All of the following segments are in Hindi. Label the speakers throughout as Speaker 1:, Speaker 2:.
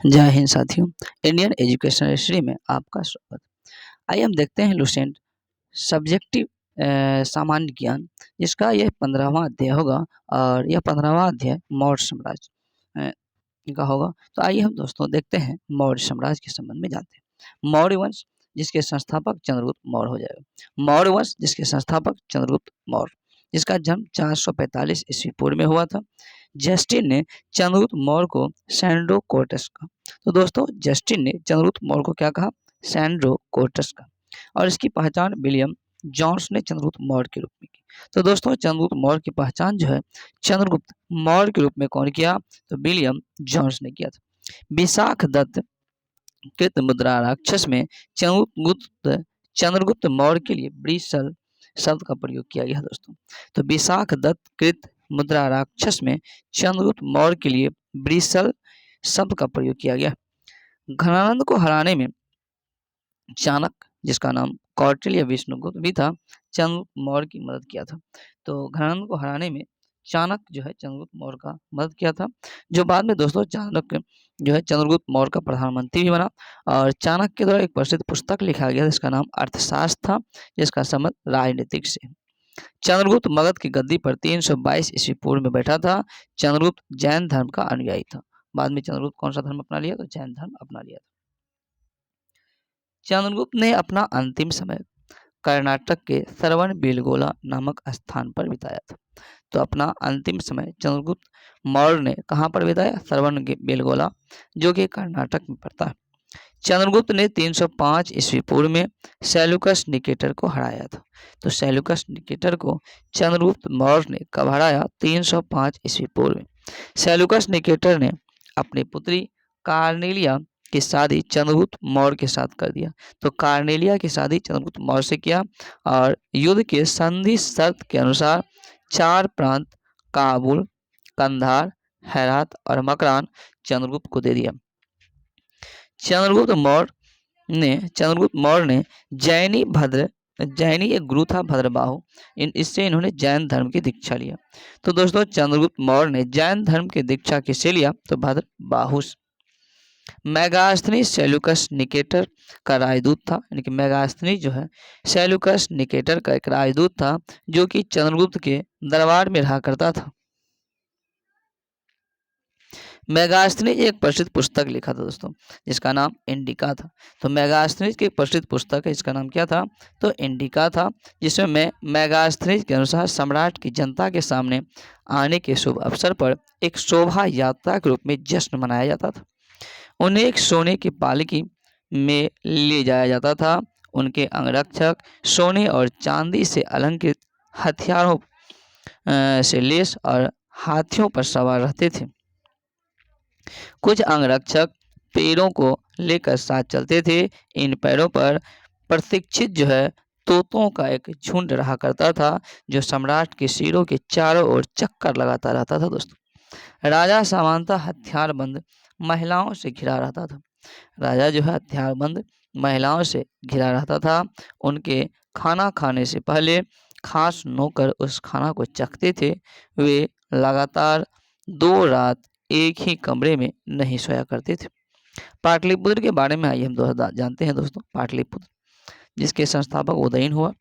Speaker 1: जय हिंद साथियों। इंडियन एजुकेशन हिस्ट्री में आपका स्वागत। आइए हम देखते हैं लुसेंट सब्जेक्टिव सामान्य ज्ञान, जिसका यह 15वां अध्याय होगा और यह 15वां अध्याय मौर्य साम्राज्य का होगा। तो आइए हम दोस्तों देखते हैं मौर्य साम्राज्य के संबंध में जानते हैं। मौर्य वंश जिसके संस्थापक चंद्रगुप्त मौर्य हो जाएगा। मौर्य वंश जिसके संस्थापक चंद्रगुप्त मौर्य, जिसका जन्म 445 ईस्वी पूर्व में हुआ था। जस्टिन ने चंद्रगुप्त मौर्य को सैंड्रो कोर्टस का, तो दोस्तों जस्टिन ने चंद्रगुप्त मौर्य को क्या कहा? सैंड्रो कोर्टस का। और इसकी पहचान विलियम जॉन्स ने चंद्रगुप्त मौर्य के रूप में की। तो दोस्तों चंद्रगुप्त मौर्य की पहचान जो है चंद्रगुप्त मौर्य के रूप में कौन किया? तो विलियम जॉन्स ने किया था। विशाख दत्त कृत मुद्रा राक्षस में चंद्रगुप्त मौर्य के लिए ब्रिसल शब्द का प्रयोग किया गया दोस्तों। तो विशाख दत्त कृत मुद्रा राक्षस में चंद्रगुप्त मौर्य के लिए ब्रिसल शब्द का प्रयोग किया गया। घनानंद को हराने में चाणक्य, जिसका नाम कौटिल्य विष्णुगुप्त भी था, चंद्रगुप्त मौर्य की मदद किया था। तो घनानंद को हराने में चाणक्य जो है चंद्रगुप्त मौर्य का मदद किया था, जो बाद में दोस्तों चाणक्य जो है चंद्रगुप्त मौर्य का प्रधानमंत्री भी बना। और चाणक्य के द्वारा एक प्रसिद्ध पुस्तक लिखा गया जिसका नाम अर्थशास्त्र था, जिसका संबंध राजनीतिक से। चंद्रगुप्त मगध की गद्दी पर 322 ईस्वी पूर्व में बैठा था। चंद्रगुप्त जैन धर्म का अनुयायी था। बाद में चंद्रगुप्त कौन सा धर्म अपना लिया? तो जैन धर्म अपना लिया था। चंद्रगुप्त ने अपना अंतिम समय कर्नाटक के श्रवणबेलगोला नामक स्थान पर बिताया था। तो अपना अंतिम समय चंद्रगुप्त मौर्य ने कहाँ पर बिताया? श्रवणबेलगोला, जो कि कर्नाटक में पड़ता है। चंद्रगुप्त ने 305 ईस्वी पूर्व में सेल्यूकस निकेटर को हराया था। तो सेल्यूकस निकेटर को चंद्रगुप्त मौर्य ने कब हराया? 305 ईस्वी पूर्व में। सेल्यूकस निकेटर ने अपनी पुत्री कार्नेलिया की शादी चंद्रगुप्त मौर्य के साथ कर दिया। तो कार्नेलिया की शादी चंद्रगुप्त मौर्य से किया और युद्ध के संधि शर्त के अनुसार 4 प्रांत काबुल, कंधार, हेरात और मकरान चंद्रगुप्त को दे दिया। चंद्रगुप्त मौर्य ने जैनी एक गुरु था भद्रबाहु, इससे इन्होंने जैन धर्म की दीक्षा लिया। तो दोस्तों चंद्रगुप्त मौर्य ने जैन धर्म की दीक्षा किससे लिया? तो भद्रबाहु से। मेगास्थनीज सेल्यूकस निकेटर का राजदूत था, यानी कि मेगास्थनीज जो है सेल्यूकस निकेटर का एक राजदूत था, जो कि चंद्रगुप्त के दरबार में रहा करता था। मेगास्थनीज एक प्रसिद्ध पुस्तक लिखा था दोस्तों, जिसका नाम इंडिका था। तो मेगास्थनीज की एक प्रसिद्ध पुस्तक है, इसका नाम क्या था? तो इंडिका था, जिसमें मेगास्थनीज के अनुसार सम्राट की जनता के सामने आने के शुभ अवसर पर एक शोभा यात्रा के रूप में जश्न मनाया जाता था। उन्हें एक सोने की पालकी में ले जाया जाता था। उनके अंगरक्षक सोने और चांदी से अलंकृत हथियारों से लैस और हाथियों पर सवार रहते थे। कुछ अंगरक्षक पैरों को लेकर साथ चलते थे। इन पैरों पर प्रशिक्षित जो है तोतों का एक झुंड रहा करता था, जो सम्राट के सिरों के चारों ओर चक्कर लगाता रहता था दोस्तों। राजा सामान्यतः हथियारबंद महिलाओं से घिरा रहता था। राजा जो है हथियारबंद महिलाओं से घिरा रहता था। उनके खाना खाने से पहले खास नौकर उस खाना को चखते थे। वे लगातार 2 रात एक ही कमरे में नहीं सोया करते थे। पाटलिपुत्र के बारे में आइए हम जानते हैं दोस्तों। पाटलिपुत्र जिसके संस्थापक उदयन हुआ।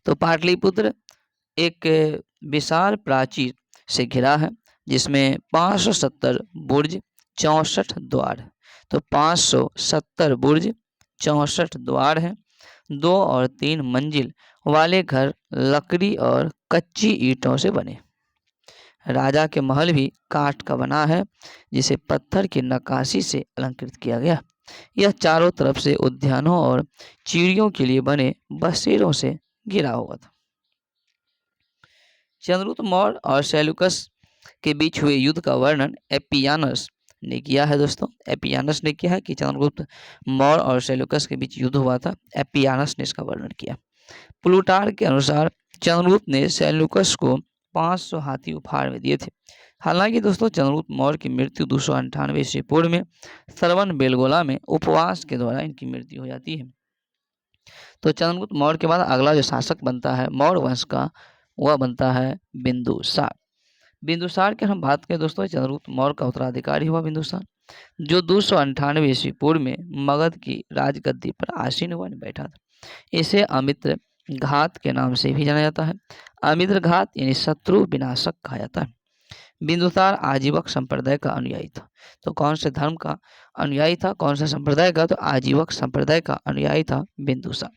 Speaker 1: तो पाटलिपुत्र एक विशाल प्राचीर से घिरा है, जिसमें 570 बुर्ज 64 द्वार है। तो 570 बुर्ज 64 द्वार हैं। 2 और 3 मंजिल वाले घर लकड़ी और कच्ची ईंटों से बने। राजा के महल भी काठ का बना है, जिसे पत्थर की नक्काशी से अलंकृत किया गया। यह चारों तरफ से उद्यानों और चिड़ियों के लिए बने बसेरों से घिरा हुआ था। चंद्रगुप्त मौर्य और सेल्यूकस के बीच हुए युद्ध का वर्णन एपियानस ने किया है दोस्तों। एपियानस ने किया है कि चंद्रगुप्त मौर्य और सेल्यूकस के बीच युद्ध हुआ था। एपियानस ने इसका वर्णन किया। प्लूटार्क के अनुसार चंद्रगुप्त ने सेल्यूकस को 500 हाथी उपहार में दिए थे। हालांकि दोस्तों चंद्रगुप्त मौर्य की मृत्यु 298 ईस्वी पूर्व में श्रवणबेलगोला में उपवास के द्वारा इनकी मृत्यु हो जाती है। तो चंद्रगुप्त मौर्य के बाद अगला जो शासक बनता है मौर्य वंश का, वह बनता है बिंदुसार। बिंदुसार की हम बात करें दोस्तों, चंद्रगुप्त मौर्य का उत्तराधिकारी हुआ बिंदुसार। जो 298 ईस्वी पूर्व में मगध की राजगद्दी पर आसीन हुआ बैठा था। इसे अमित्र घात के नाम से भी जाना जाता है। अमित्र घात यानी शत्रु विनाशक कहा जाता है। बिंदुसार आजीवक संप्रदाय का अनुयायी था। तो कौन से धर्म का अनुयायी था, कौन सा संप्रदाय का? तो आजीवक संप्रदाय का अनुयायी था बिंदुसार।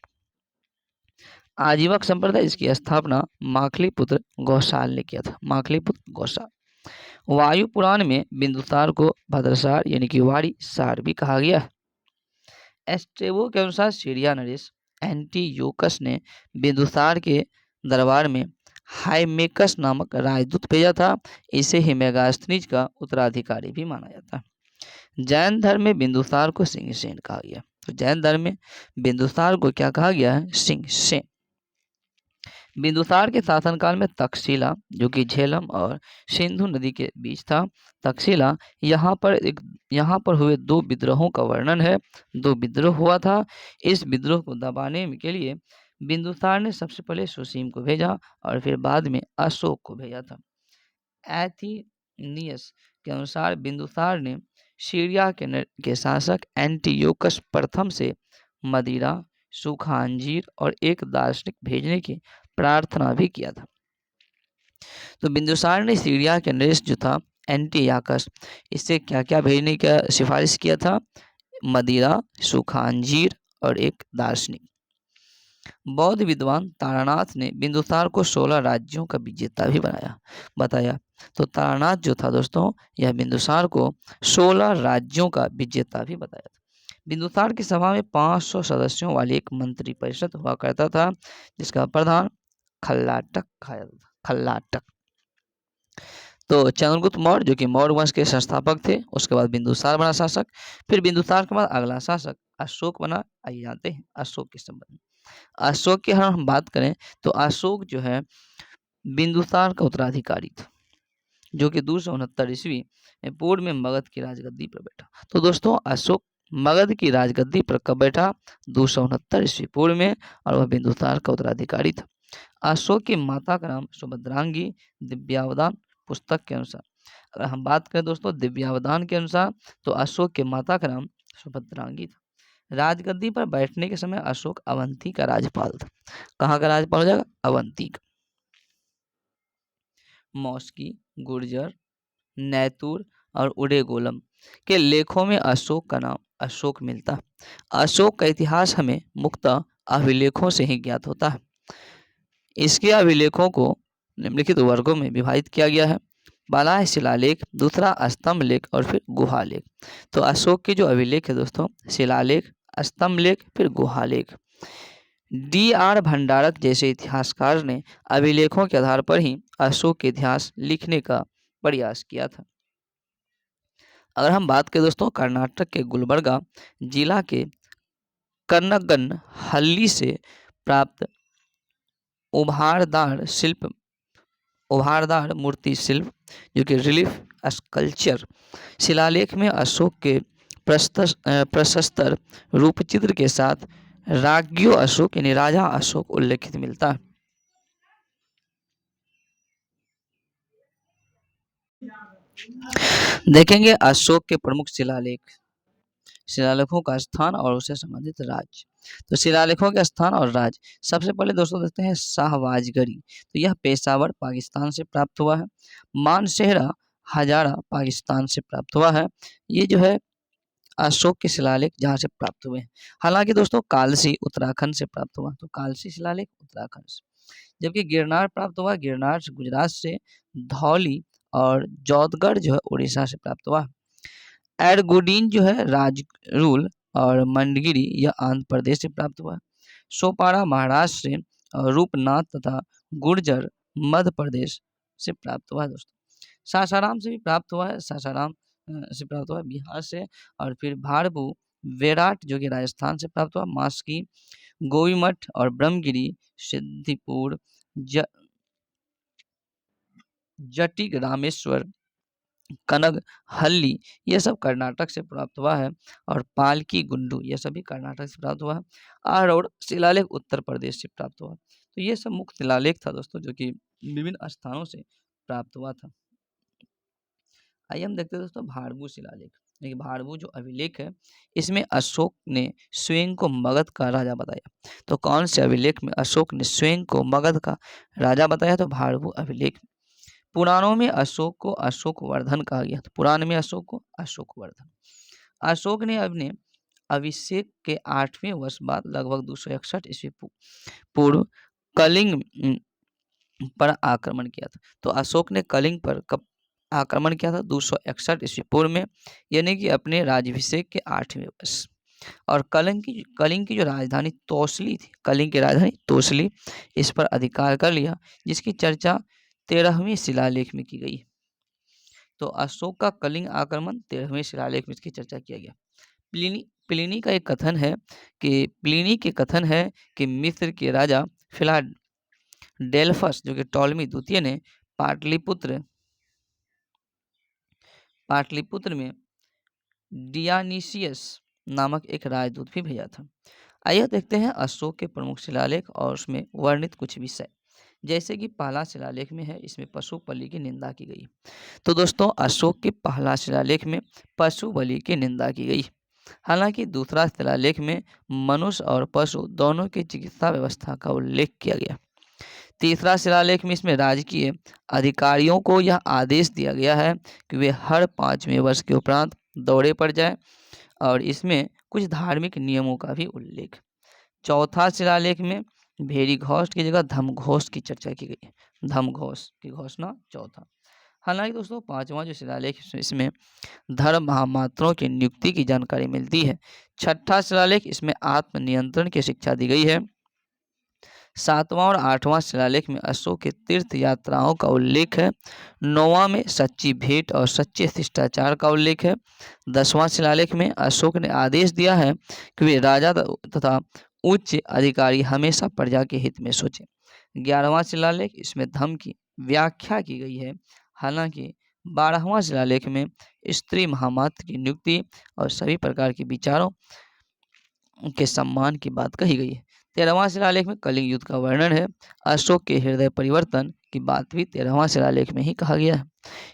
Speaker 1: आजीवक संप्रदाय, इसकी स्थापना माखली पुत्र गौसाल ने किया था। माखली पुत्र गौसाल। वायु पुराण में बिंदुसार को भद्रसार यानी कि वारी सार भी कहा गया है। एस्ट्रेबो के अनुसार सीरिया नरेश एंटीयोकस ने बिंदुसार के दरबार में हाइमेकस नामक राजदूत भेजा था। इसे ही मेगास्थनीज का उत्तराधिकारी भी माना जाता है। जैन धर्म में बिंदुसार को सिंहसेन कहा गया। तो जैन धर्म में बिंदुसार को क्या कहा गया है? सिंहसेन। बिंदुसार के शासनकाल में तक्षशिला, जो कि झेलम और सिंधु नदी के बीच था, तक्षशिला, यहाँ पर हुए 2 विद्रोहों का वर्णन है। 2 विद्रोह हुआ था। इस विद्रोह को दबाने के लिए बिंदुसार ने सबसे पहले सुसीम को भेजा और फिर बाद में अशोक को भेजा था। एथिनियस के अनुसार बिंदुसार ने सीरिया के शासक एंटीयोकस प्रथम से मदिरा, सूखा अंजीर और एक दार्शनिक भेजने की प्रार्थना भी किया था। तो बिंदुसार ने सीरिया के नरेश जो था एंटीयाकस, इससे क्या क्या भेजने का सिफारिश किया था? मदिरा, सूखा अंजीर और एक दार्शनिक। बौद्ध विद्वान तारानाथ ने बिंदुसार को 16 राज्यों का विजेता भी बताया। तो तारानाथ जो था दोस्तों, यह बिंदुसार को 16 राज्यों का विजेता भी बताया था। बिंदुसार की सभा में 500 सदस्यों वाली एक मंत्री परिषद हुआ करता था, जिसका प्रधान खल्लाटक कहा जाता था। खल्लाटक। तो चंद्रगुप्त मौर्य, जो कि मौर्य वंश के संस्थापक थे, उसके बाद बिंदुसार बना शासक। फिर बिंदुसार के बाद अगला शासक अशोक बना। आइए जानते हैं अशोक के संबंध में। अशोक की हम बात करें तो अशोक जो है बिंदुसार का उत्तराधिकारी था, जो कि 269 ईस्वी पूर्व में मगध की राजगद्दी पर बैठा। तो दोस्तों अशोक मगध की राजगद्दी पर कब बैठा? 269 ईस्वी पूर्व में, और वह बिंदुसार का उत्तराधिकारी था। अशोक की माता का नाम सुभद्रांगी, दिव्यावदान पुस्तक के अनुसार। अगर हम बात करें दोस्तों दिव्यावदान के अनुसार, तो अशोक के माता का नाम सुभद्रांगी था। राजगद्दी पर बैठने के समय अशोक अवंती का राज्यपाल था। कहाँ का राज्यपाल हो जाएगा? अवंती का। मौस्की, गुर्जर, नैतुर और उडेगोलम के लेखों में अशोक का नाम अशोक मिलता है। अशोक का इतिहास हमें मुख्यतः अभिलेखों से ही ज्ञात होता है। इसके अभिलेखों को निम्नलिखित वर्गों में विभाजित किया गया है। पहला है शिलालेख, दूसरा स्तंभ लेख और फिर गुहा लेख। तो अशोक के जो अभिलेख है दोस्तों, शिलालेख, स्तंभ लेख, फिर गुहा लेख। D.R. भंडारक जैसे इतिहासकार ने अभिलेखों के आधार पर ही अशोक के इतिहास लिखने का प्रयास किया था। अगर हम बात करें दोस्तों कर्नाटक के गुलबर्गा जिला के कन्नगनहल्ली से प्राप्त उभारदार मूर्ति शिल्प, जो कि रिलीफ स्कल्पचर, शिलालेख में अशोक के प्रशस्तर रूपचित्र के साथ राज्ञो अशोक यानी राजा अशोक उल्लेखित मिलता है। देखेंगे अशोक के प्रमुख शिलालेखों का स्थान और उससे संबंधित राज्य। तो शिलालेखों के स्थान और राज्य, सबसे पहले दोस्तों देखते हैं शाहबाजगरी। तो यह पेशावर पाकिस्तान से प्राप्त हुआ है। मानसेहरा हजारा पाकिस्तान से प्राप्त हुआ है। ये जो है अशोक के शिलालेख जहाँ से प्राप्त हुए हैं। हालांकि दोस्तों कालसी उत्तराखंड से प्राप्त हुआ, तो कालसी शिलालेख उत्तराखंड से। जबकि गिरनार प्राप्त हुआ, गिरनार से गुजरात से, धौली और जौतगढ़ जो है उड़ीसा से प्राप्त हुआ। एरगुडीन जो है राजरूल और मंडगिरी यह आंध्र प्रदेश से प्राप्त हुआ। सोपारा महाराष्ट्र से और रूपनाथ तथा गुर्जर मध्य प्रदेश से प्राप्त हुआ है दोस्तों। सासाराम से भी प्राप्त हुआ है, सासाराम से प्राप्त हुआ है बिहार से। और फिर भारभू वेराट जो कि राजस्थान से प्राप्त हुआ। मास्की, गोवीमठ और ब्रह्मगिरी, सिद्धिपुर, जटिक, रामेश्वर, कनगहल्ली ये सब कर्नाटक से प्राप्त हुआ है। और पालकी गुंडू ये सभी कर्नाटक से प्राप्त हुआ है। आरोड़ शिलालेख उत्तर प्रदेश से प्राप्त हुआ। तो ये सब मुख्य शिलालेख था दोस्तों, जो कि विभिन्न स्थानों से प्राप्त हुआ था। आइए हम देखते हैं दोस्तों भारभू शिलालेख। देखिए भारभू जो अभिलेख है, इसमें अशोक ने स्वयं को मगध का राजा बताया। तो कौन से अभिलेख में अशोक ने स्वयं को मगध का राजा बताया? तो भारभू अभिलेख। पुराणों में अशोक को अशोक वर्धन कहा गया। तो पुराण में अशोक को अशोक वर्धन। अशोक ने अपने अभिषेक के 8वें वर्ष बाद लगभग 261 ईस्वी पूर्व कलिंग पर आक्रमण किया था। तो अशोक ने कलिंग पर कब आक्रमण किया था? 261 ईस्वी पूर्व में, यानी कि अपने राज्याभिषेक के 8वें वर्ष। और कलिंग की जो राजधानी तोसली थी, कलिंग की राजधानी तोसली, इस पर अधिकार कर लिया, जिसकी चर्चा 13वें शिलालेख में की गई। तो अशोक का कलिंग आक्रमण 13वें शिलालेख में इसकी चर्चा किया गया। प्लिनी का एक कथन है कि प्लिनी के कथन है कि मिस्र के राजा फिलाडेल्फस जो कि टॉलमी द्वितीय ने पाटलिपुत्र में डियानिसियस नामक एक राजदूत भी भेजा था। आइए देखते हैं अशोक के प्रमुख शिलालेख और उसमें वर्णित कुछ विषय। जैसे कि पहला शिलालेख में है, इसमें पशु बलि की निंदा की गई। तो दोस्तों अशोक के पहला शिलालेख में पशु बलि की निंदा की गई। हालांकि दूसरा शिलालेख में मनुष्य और पशु दोनों की चिकित्सा व्यवस्था का उल्लेख किया गया। तीसरा शिलालेख में इसमें राजकीय अधिकारियों को यह आदेश दिया गया है कि वे हर 5वें वर्ष के उपरांत दौरे पर जाएं, और इसमें कुछ धार्मिक नियमों का भी उल्लेख। चौथा शिलालेख में भेरी घोष की जगह धमघोष की चर्चा की गई है। धमघोष की घोषणा चौथा। हालांकि दोस्तों पांचवा जो शिलालेख इसमें धर्म महामात्रों की नियुक्ति की जानकारी मिलती है। छठा शिलालेख इसमें आत्मनियंत्रण की शिक्षा दी गई है। सातवां और आठवां शिलालेख में अशोक के तीर्थ यात्राओं का उल्लेख है। नौवां में सच्ची भेंट और सच्चे शिष्टाचार का उल्लेख है। 10वां शिलालेख में अशोक ने आदेश दिया है कि वे राजा तथा उच्च अधिकारी हमेशा प्रजा के हित में सोचें। 11वां शिलालेख इसमें धर्म की व्याख्या की गई है। हालांकि 12वां शिलालेख में स्त्री महामात्र की नियुक्ति और सभी प्रकार के विचारों के सम्मान की बात कही गई है। 13वां शिलालेख में कलिंग युद्ध का वर्णन है। अशोक के हृदय परिवर्तन की बात भी 13वां शिलालेख में ही कहा गया है।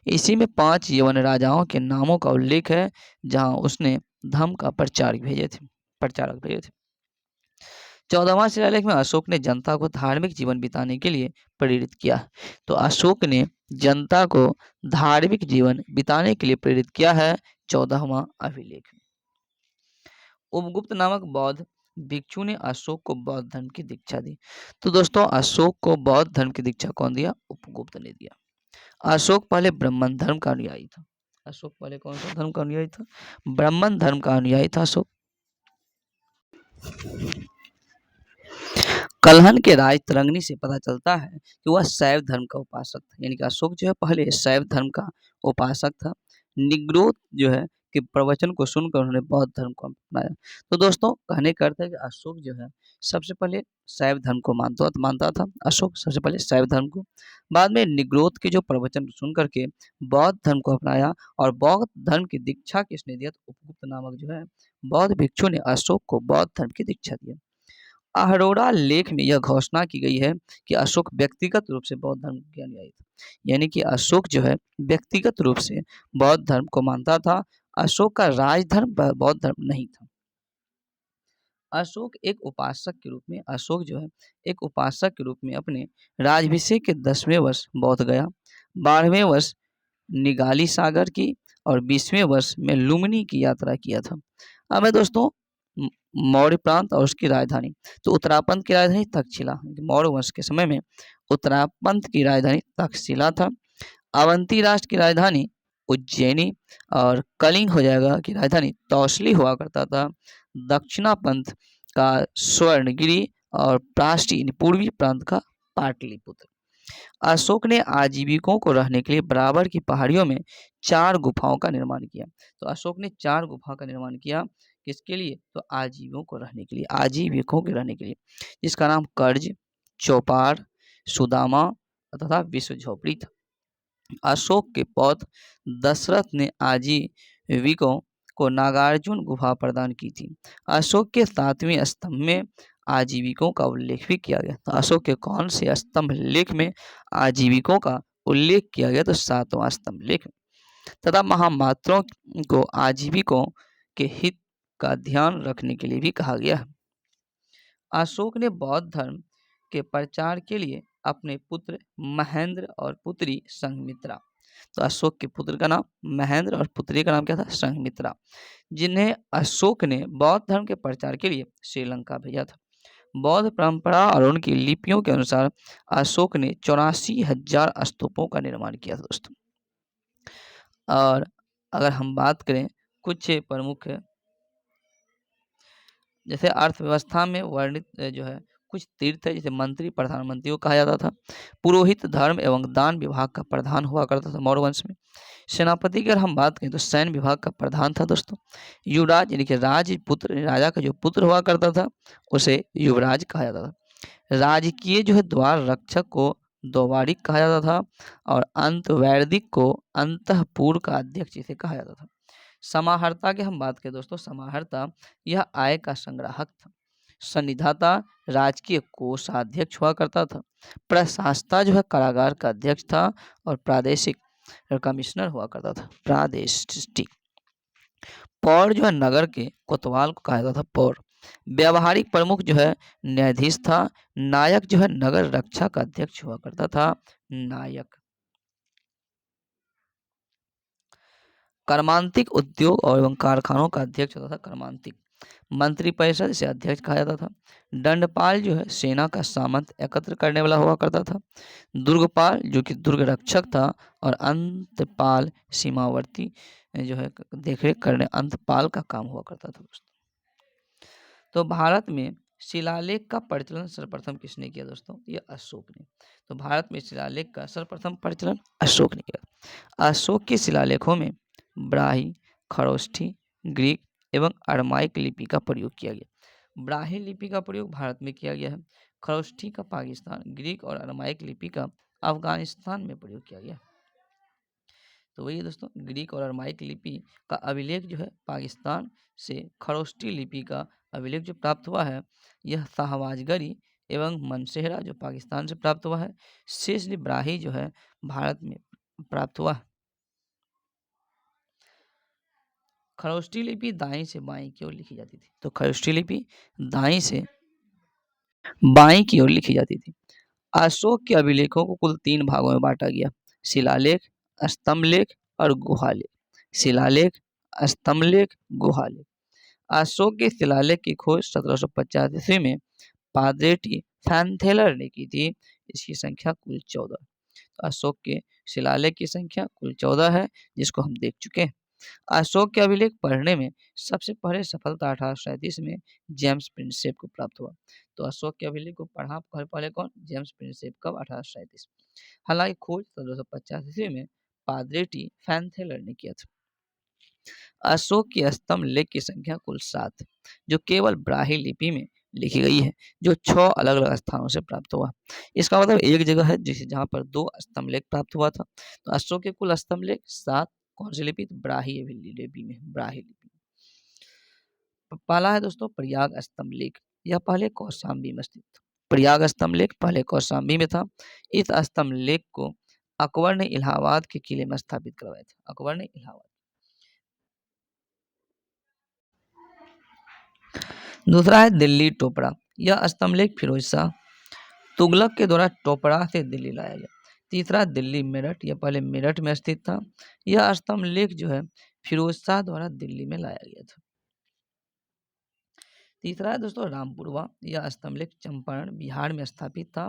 Speaker 1: इसी में 5 यवन राजाओं के नामों का उल्लेख है, जहां उसने धर्म का प्रचारक भेजे थे। 14वां शिलालेख में अशोक ने जनता को धार्मिक जीवन बिताने के लिए प्रेरित किया। तो अशोक ने जनता को धार्मिक जीवन बिताने के लिए प्रेरित किया है 14वां अभिलेख। उपगुप्त नामक बौद्ध भिक्षु ने अशोक को बौद्ध धर्म की दीक्षा दी। तो दोस्तों अशोक को बौद्ध धर्म की दीक्षा कौन दिया? उपगुप्त ने दिया। अशोक पहले ब्राह्मण धर्म का अनुयायी था। अशोक पहले कौन सा धर्म का अनुयायी था? ब्राह्मण धर्म का अनुयायी था अशोक। कलहन के राज तरंगनी से पता चलता है कि वह शैव धर्म का उपासक था। यानी कि अशोक जो है पहले शैव धर्म का उपासक था। निग्रोध जो है कि प्रवचन को सुनकर उन्होंने बौद्ध धर्म को अपनाया। तो दोस्तों कहने का अर्थ है कि अशोक जो है सबसे पहले शैव धर्म को मानता था। अशोक सबसे पहले शैव धर्म को, बाद में निग्रोध के जो प्रवचन सुन करके बौद्ध धर्म को अपनाया। और बौद्ध धर्म की दीक्षा किसने दिया? तो उपगुप्त नामक जो है बौद्ध भिक्षु ने अशोक को बौद्ध धर्म की दीक्षा दिया। अहरोरा लेख में यह घोषणा की गई है कि अशोक व्यक्तिगत रूप से बौद्ध धर्म के अनुयायी था। यानी कि अशोक जो है व्यक्तिगत रूप से बौद्ध धर्म को मानता था। अशोक का राजधर्म बौद्ध धर्म नहीं था। अशोक जो है एक उपासक के रूप में अपने राजभिषेक के 10वें वर्ष बौद्ध गया। 12वें वर्ष निगाली सागर की और 20वें वर्ष में लुम्बिनी की यात्रा किया था। अब है दोस्तों मौर्य प्रांत और उसकी राजधानी। तो उत्तरापंथ की राजधानी तक्षशिला। मौर्य वंश के समय में उत्तरापंथ की राजधानी तक्षशिला था। अवंती राष्ट्र की राजधानी उज्जैनी और कलिंग हो जाएगा की राजधानी तौसली हुआ करता था। दक्षिणापंथ का स्वर्णगिरी और पूर्वी प्रांत का पाटलिपुत्र। अशोक ने आजीविकों को रहने के लिए बराबर की पहाड़ियों में 4 गुफाओं का निर्माण किया। तो अशोक ने 4 गुफा का निर्माण किया। किसके लिए? तो आजीविकों के रहने के लिए, जिसका नाम कर्ज, चौपार, सुदामा तथा विश्व झोपड़ी था। अशोक के पौत्र दशरथ ने आजीविकों को नागार्जुन गुफा प्रदान की थी। अशोक के 7वें स्तंभ में आजीविकों का उल्लेख भी किया गया। तो अशोक के कौन से स्तंभ लेख में आजीविकों का उल्लेख किया गया? तो 7वां स्तंभ लेख में। तथा महामात्रों को आजीविकों के हित का ध्यान रखने के लिए भी कहा गया है। अशोक ने बौद्ध धर्म के प्रचार के लिए अपने पुत्र महेंद्र और पुत्री संघमित्रा, तो अशोक के पुत्र का नाम महेंद्र और पुत्री का नाम क्या था, संघमित्रा, जिन्हें अशोक ने बौद्ध धर्म के प्रचार के लिए श्रीलंका भेजा था। बौद्ध परंपरा और उनकी लिपियों के अनुसार अशोक ने 84,000 स्तूपों का निर्माण किया था दोस्तों। और अगर हम बात करें कुछ प्रमुख जैसे अर्थव्यवस्था में वर्णित जो है कुछ तीर्थ है, जैसे मंत्री प्रधानमंत्री को कहा जाता था। पुरोहित धर्म एवं दान विभाग का प्रधान हुआ करता था मौर्य वंश में। सेनापति की अगर हम बात करें तो सैन्य विभाग का प्रधान था दोस्तों। युवराज यानी कि राजपुत्र, राजा का जो पुत्र हुआ करता था उसे युवराज कहा जाता था। राजकीय जो है द्वार रक्षक को द्वारिक कहा जाता था और अंत वैदिक को अंतःपुर का अध्यक्ष इसे कहा जाता था। समाहर्ता की हम बात करें दोस्तों, समाहर्ता यह आय का संग्राहक था। सन्निधाता राजकीय कोषाध्यक्ष हुआ करता था। प्रशासता जो है कारागार का अध्यक्ष था और प्रादेशिक कमिश्नर हुआ करता था, प्रादेशिक। पौर जो है नगर के कोतवाल को कहा जाता था पौर। व्यावहारिक प्रमुख जो है न्यायाधीश था। नायक जो है नगर रक्षा का अध्यक्ष हुआ करता था, नायक। कर्मांतिक उद्योग और एवं कारखानों का अध्यक्ष होता था कर्मांतिक। मंत्रिपरिषद से अध्यक्ष कहा जाता था। दंडपाल जो है सेना का सामंत एकत्र करने वाला हुआ करता था। दुर्गपाल जो कि दुर्ग रक्षक था और अंतपाल सीमावर्ती जो है देखरेख करने अंतपाल का काम हुआ करता था दोस्तों। तो भारत में शिलालेख का प्रचलन सर्वप्रथम किसने किया दोस्तों, ये अशोक ने। तो भारत में शिलालेख का सर्वप्रथम प्रचलन अशोक ने किया। अशोक के शिलालेखों में ब्राही, खरोष्ठी, ग्रीक एवं अरमाइक लिपि का प्रयोग किया गया। ब्राही लिपि का प्रयोग भारत में किया गया है। खरोष्ठी का पाकिस्तान, ग्रीक और अरमाइक लिपि का अफगानिस्तान में प्रयोग किया गया। तो वही दोस्तों, ग्रीक और अरमाइक लिपि का अभिलेख जो है पाकिस्तान से, खरोष्ठी लिपि का अभिलेख जो प्राप्त हुआ है यह शाहबाजगरी एवं मनसेहरा जो पाकिस्तान से प्राप्त हुआ है। शेष ब्राही जो है भारत में प्राप्त हुआ है। खरोष्ठी लिपि दाएं से बाएं की ओर लिखी जाती थी। तो खरोष्ठी लिपि दाएं से बाएं की ओर लिखी जाती थी। अशोक के अभिलेखों को कुल 3 भागों में बांटा गया, शिलालेख, स्तंभलेख और गुहालेख। शिलालेख, स्तंभलेख, गुहालेख। अशोक के शिलालेख की खोज 1750 ईस्वी में पाद्रेटी फैनथेलर ने की थी। इसकी संख्या कुल 14। तो अशोक के शिलालेख की संख्या कुल 14 है, जिसको हम देख चुके हैं। अशोक के अभिलेख पढ़ने में सबसे पहले सफलता 1837 में जेम्स प्रिंसेप को प्राप्त हुआ। तो अशोक के अभिलेख को पढ़ा पहले कौन, जेम्स प्रिंसेप, कब, 1837। हालांकि खोज 1750 ईस्वी में पाद्रेटी फैनथेलर ने किया था। अशोक की स्तंभ लेख की संख्या कुल 7, जो केवल ब्राही लिपि में लिखी गई है, जो 6 अलग अलग स्थानों से प्राप्त हुआ। इसका मतलब एक जगह है जिसे जहाँ पर 2 स्तंभ लेख प्राप्त हुआ था। तो अशोक के कुल स्तंभ लेख 7 कौन सी लिपि, ब्राही लिपि में, ब्राही लिपि। पहला है दोस्तों प्रयाग स्तंभ लेख, यह पहले कौशाम्बी में स्थित था। प्रयाग स्तंभ लेख पहले कौशाम्बी में था। इस स्तंभ लेख को अकबर ने इलाहाबाद के किले में स्थापित करवाया था। अकबर ने इलाहाबाद। दूसरा है दिल्ली टोपरा, यह स्तंभ लेख फिरोज शाह तुगलक के द्वारा टोपरा से दिल्ली लाया गया। तीसरा दिल्ली मेरठ, यह पहले मेरठ में स्थित था। यह स्तंभ लेख जो है फिरोज शाह द्वारा दिल्ली में लाया गया था। तीसरा है दोस्तों रामपुरवा, यह स्तंभ लेख चंपारण बिहार में स्थापित था।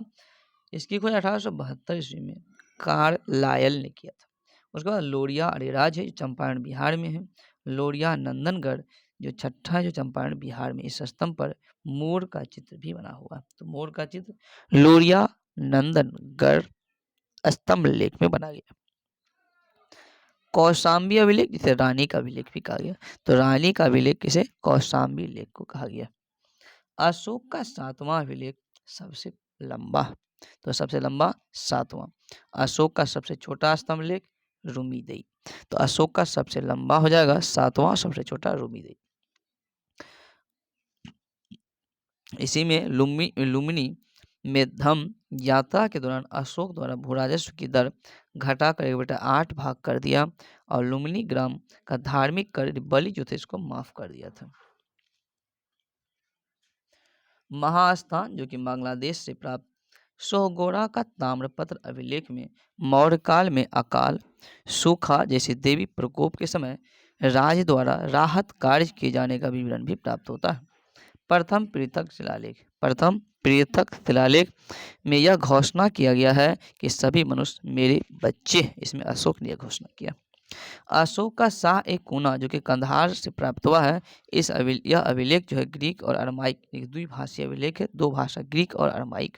Speaker 1: इसकी खोज 1872 ईस्वी में कार्लायल ने किया था। उसके बाद लोरिया अरेराज है, चंपारण बिहार में है। लोरिया नंदनगढ़ जो छठा जो चंपारण बिहार में, इस स्तंभ पर मोर का चित्र भी बना हुआ है। तो मोर का चित्र लोरिया नंदनगढ़ स्तंभ लेख में बना गया। कौशाम्बी अभिलेख जिसे रानी का अभिलेख भी कहा गया। तो रानी का अभिलेख किसे, कौशाम्बी लेख को कहा गया। अशोक का 7वां अभिलेख सबसे लंबा, तो सबसे लंबा 7वां। अशोक का सबसे छोटा स्तंभ लेख रुमीदेई। तो अशोक का सबसे लंबा हो जाएगा 7वां, सबसे छोटा रुमीदेई। इसी में लुम्बिनी में धम यात्रा के दौरान अशोक द्वारा भू राजस्व की दर घटाकर 1/8 भाग कर दिया और लुम्बिनी ग्राम का धार्मिक कर बलि जो थे इसको माफ कर दिया था। महास्थान जो कि बांग्लादेश से प्राप्त सोहगोरा का ताम्रपत्र अभिलेख में मौर्य काल में अकाल, सूखा जैसे देवी प्रकोप के समय राज्य द्वारा राहत कार्य किए जाने का विवरण भी प्राप्त होता है। प्रथम पृथक शिलालेख में यह घोषणा किया गया है कि सभी मनुष्य मेरे बच्चे हैं। इसमें अशोक ने यह घोषणा किया। अशोक का शाह एक कूना जो कि कंधार से प्राप्त हुआ है। यह अभिलेख जो है ग्रीक और अरमाइक एक द्विभाषीय अभिलेख है, दो भाषा ग्रीक और अरमाइक।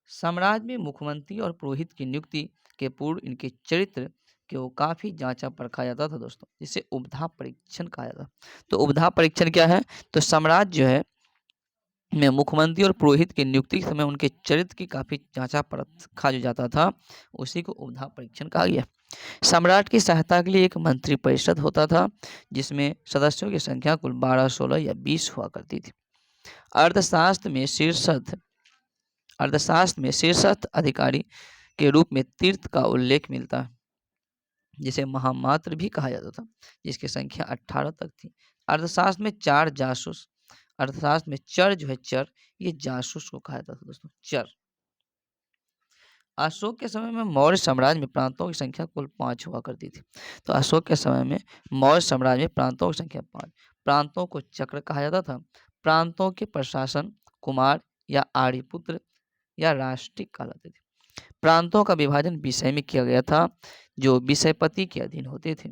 Speaker 1: साम्राज्य में मुख्यमंत्री और पुरोहित की नियुक्ति के पूर्व इनके चरित्र को काफी जांचा परखा जाता था दोस्तों, जिसे उपधा परीक्षण कहा जाता। तो उपधा परीक्षण क्या है? तो साम्राज्य जो है में मुख्यमंत्री और पुरोहित की नियुक्ति के समय उनके चरित्र की काफी जांचा परखा जो जाता था, उसी को उपधा परीक्षण कहा गया। सम्राट की सहायता के लिए एक मंत्री परिषद होता था, जिसमें सदस्यों की संख्या कुल 12, 16 या 20 हुआ करती थी। अर्थशास्त्र में शीर्षस्थ अधिकारी के रूप में तीर्थ का उल्लेख मिलता है, जिसे महामात्र भी कहा जाता था, जिसकी संख्या 18 तक थी। अर्थशास्त्र में चर जो है चर, ये जासूस को कहा जाता था दोस्तों, चर। अशोक के समय में मौर्य साम्राज्य में प्रांतों की संख्या कुल 5 हुआ करती थी। तो अशोक के समय में मौर्य साम्राज्य में प्रांतों की संख्या 5। प्रांतों को चक्र कहा जाता था। प्रांतों के प्रशासन कुमार या आर्यपुत्र या राष्ट्रिक कहलाते थे। प्रांतों का विभाजन विषय में किया गया था, जो विषयपति के अधीन होते थे।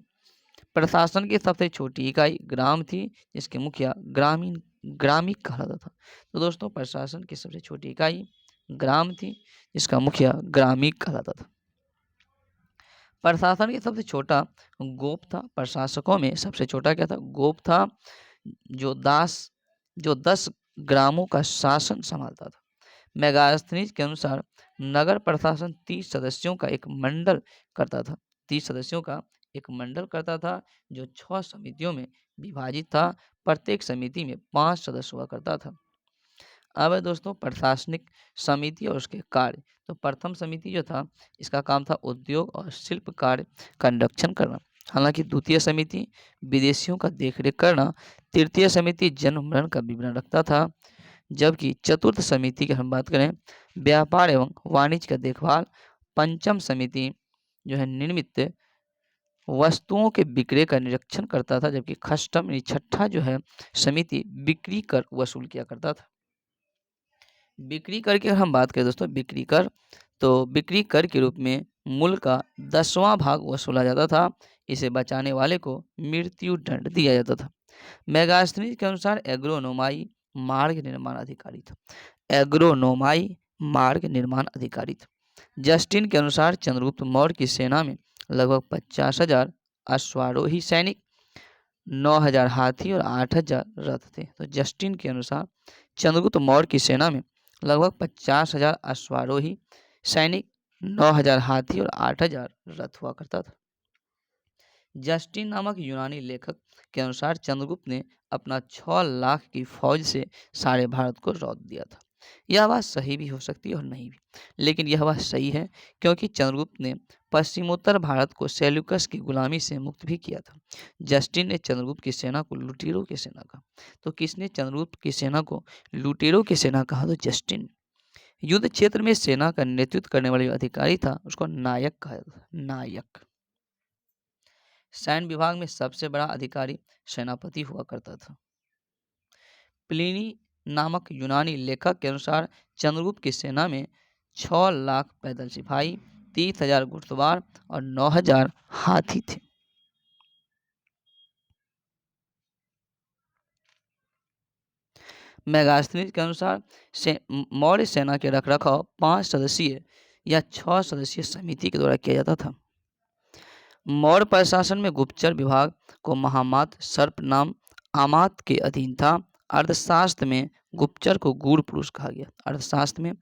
Speaker 1: प्रशासन की सबसे छोटी इकाई ग्राम थी, जिसके मुखिया ग्रामिक कहलाता था। तो दोस्तों प्रशासन की सबसे छोटी इकाई ग्राम थी, जिसका मुखिया ग्रामिक कहलाता था। प्रशासन की सबसे छोटा गोप था। प्रशासकों में सबसे छोटा क्या था? गोप था, जो 10 ग्रामों का शासन संभालता था। मेगास्थनीज के अनुसार नगर प्रशासन 30 सदस्यों का एक मंडल करता था। 30 सदस्यों का एक मंडल करता था, जो 6 समितियों में विभाजित था। प्रत्येक समिति में 5 सदस्य हुआ करता था। अब है दोस्तों प्रशासनिक समिति और उसके कार्य। तो प्रथम समिति जो था, इसका काम था उद्योग और शिल्प कार्य का निरीक्षण करना। हालांकि द्वितीय समिति विदेशियों का देखरेख करना। तृतीय समिति जन्म मरण का विवरण रखता था। जबकि चतुर्थ समिति की हम बात करें, व्यापार एवं वाणिज्य का देखभाल। पंचम समिति जो है निर्मित वस्तुओं के विक्रय का निरीक्षण करता था। जबकि छठा जो है समिति बिक्री कर वसूल किया करता था। बिक्री कर की हम बात करें दोस्तों, बिक्री कर, तो बिक्री कर के रूप में मूल्य का 10वां भाग वसूला जाता था। इसे बचाने वाले को मृत्यु दंड दिया जाता था। मेगास्थनीज के अनुसार एग्रोनोमाई मार्ग निर्माण अधिकारी था। एग्रोनोमाई मार्ग निर्माण अधिकारी था। जस्टिन के अनुसार चंद्रगुप्त मौर्य की सेना में लगभग 50,000 अश्वारोही सैनिक, 9,000 हाथी और 8,000 रथ थे। तो जस्टिन के अनुसार चंद्रगुप्त मौर्य की सेना में लगभग 50,000 अश्वारोही सैनिक, 9,000 हाथी और 8,000 रथ हुआ करता था। जस्टिन नामक यूनानी लेखक के अनुसार चंद्रगुप्त ने अपना 6 लाख की फौज से सारे भारत को रौंद दिया था। यह बात सही भी हो सकती है और नहीं भी, लेकिन यह बात सही है, क्योंकि चंद्रगुप्त ने पश्चिमोत्तर भारत को सेल्यूकस की गुलामी से मुक्त भी किया था। जस्टिन ने चंद्रगुप्त की सेना को लुटेरों की सेना कहा। तो किसने चंद्रगुप्त की सेना को लुटेरों की सेना कहा? तो जस्टिन। युद्ध क्षेत्र में सेना का नेतृत्व करने वाले जो अधिकारी था, उसको नायक कहा जाता था। नायक। सैन्य विभाग में सबसे बड़ा अधिकारी सेनापति हुआ करता था। प्लिनी नामक यूनानी लेखक के अनुसार चंद्रगुप्त की सेना में 6 लाख पैदल सिपाही, 30,000 घुड़सवार और 9,000 हाथी थे। मेगास्थनीज के अनुसार मौर्य सेना के रखरखाव 5 सदस्यीय या 6 सदस्यीय समिति के द्वारा किया जाता था। मौर्य प्रशासन में गुप्तचर विभाग को महामात्र सर्पनाम आमात के अधीन था। अर्थशास्त्र में गुप्तचर को गूढ़ पुरुष कहा गया। अर्थशास्त्र में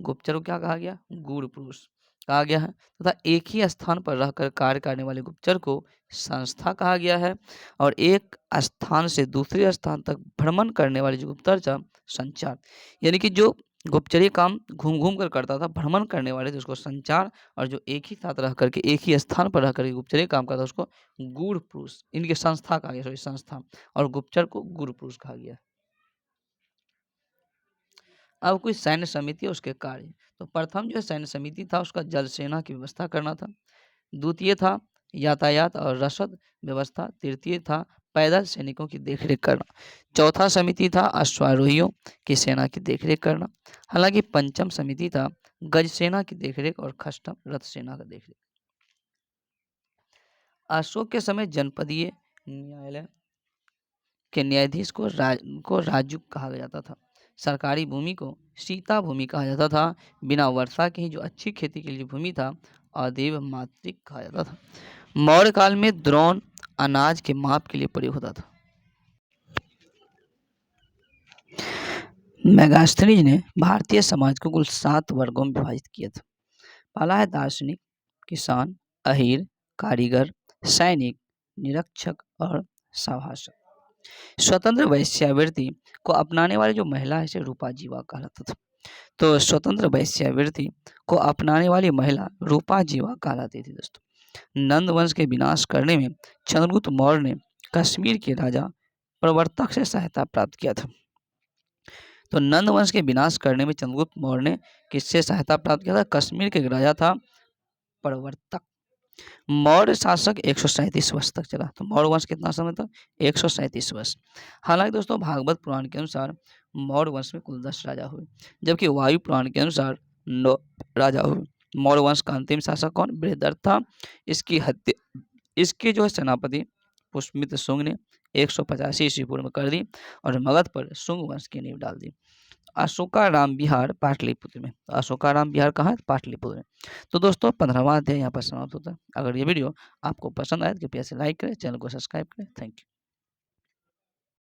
Speaker 1: गुप्तचर को क्या कहा गया? गूढ़ पुरुष कहा गया है। तथा एक ही स्थान पर रहकर कार्य करने वाले गुप्तचर को संस्था कहा गया है। और एक स्थान से दूसरे स्थान तक भ्रमण करने वाले जो गुप्तचर था, संचार। यानी कि जो गुप्तचर्य काम घूम घूम कर करता था, भ्रमण करने वाले थे उसको संचार, और जो एक ही साथ रह करके एक ही स्थान पर रह करके गुप्तचर्य काम करता उसको गूढ़ पुरुष, इनके संस्था कहा गया, सॉरी संस्था, और गुप्तचर को गूढ़ पुरुष कहा गया। अब कोई सैन्य समिति और उसके कार्य, तो प्रथम जो सैन्य समिति था उसका जल सेना की व्यवस्था करना था, द्वितीय था यातायात और रसद व्यवस्था, तृतीय था पैदल सैनिकों की देखरेख करना, चौथा समिति था अश्वारोहियों की सेना की देखरेख करना, हालांकि पंचम समिति था गज सेना की देखरेख और खष्टम रथ सेना का देखरेख। अशोक के समय जनपदीय न्यायालय के न्यायाधीश को राजुक कहा जाता था, सरकारी भूमि को सीता भूमि कहा जाता था, बिना वर्षा के ही जो अच्छी खेती के लिए भूमि था अदेव मातृक कहा जाता था। मौर्य काल में द्रोण अनाज के माप के लिए प्रयोग होता था। मेगास्थनीज ने भारतीय समाज को कुल 7 वर्गों में विभाजित किया था। पहला है दार्शनिक, किसान, अहीर, कारीगर, सैनिक, निरीक्षक और सभासद। स्वतंत्र वैश्यावृत्ति को अपनाने वाली जो महिला है इसे रूपा जीवा कहलाता था। तो स्वतंत्र वैश्यावृत्ति को अपनाने वाली महिला रूपा जीवा कहलाती थी। दोस्तों नंद वंश के विनाश करने में चंद्रगुप्त मौर्य ने कश्मीर के राजा प्रवर्तक से सहायता प्राप्त किया था। तो नंद वंश के विनाश करने में चंद्रगुप्त मौर्य ने किससे सहायता प्राप्त किया था? कश्मीर के राजा था प्रवर्तक। मौर्य शासक 137 वर्ष तक चला। तो मौर्य वंश कितना समय तक? 137 वर्ष। हालांकि दोस्तों भागवत पुराण के अनुसार मौर्य वंश में कुल 10 राजा हुए, जबकि वायु पुराण के अनुसार 9 राजा हुए। मौर्य वंश का अंतिम शासक कौन? बृहदर्थ था। इसके जो है सेनापति पुष्यमित्र शुंग ने 185 ईस्वी पूर्व में कर दी और मगध पर शुंग वंश की नींव डाल दी। अशोकाराम विहार पाटलिपुत्र में। तो अशोकाराम विहार कहाँ है? पाटलिपुत्र में। तो दोस्तों 15वां अध्याय यहाँ पर समाप्त होता है। अगर ये वीडियो आपको पसंद आए तो कृपया से लाइक करें, चैनल को सब्सक्राइब करें। Thank you.